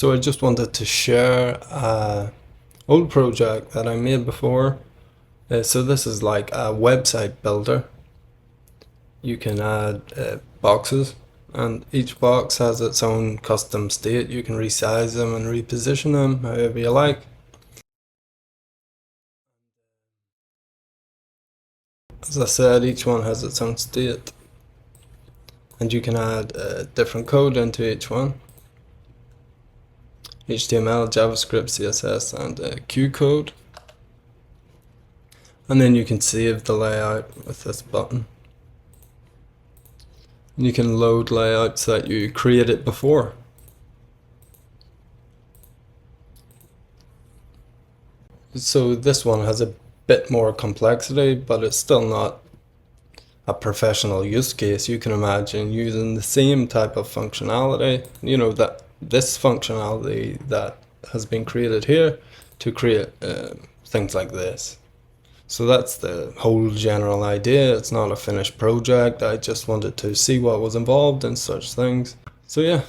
So I just wanted to share a old project that I made before. So this is like a website builder. You can add boxes, and each box has its own custom state. You can resize them and reposition them however you like. As I said, each one has its own state, and you can add different code into each one. HTML, JavaScript, CSS, and Q code. And then you can save the layout with this button. You can load layouts that you created before. So this one has a bit more complexity, but it's still not a professional use case. You can imagine using the same type of functionality, that this functionality that has been created here to create things like this. So that's the whole general idea. It's not a finished project. I just wanted to see what was involved in such things. So yeah,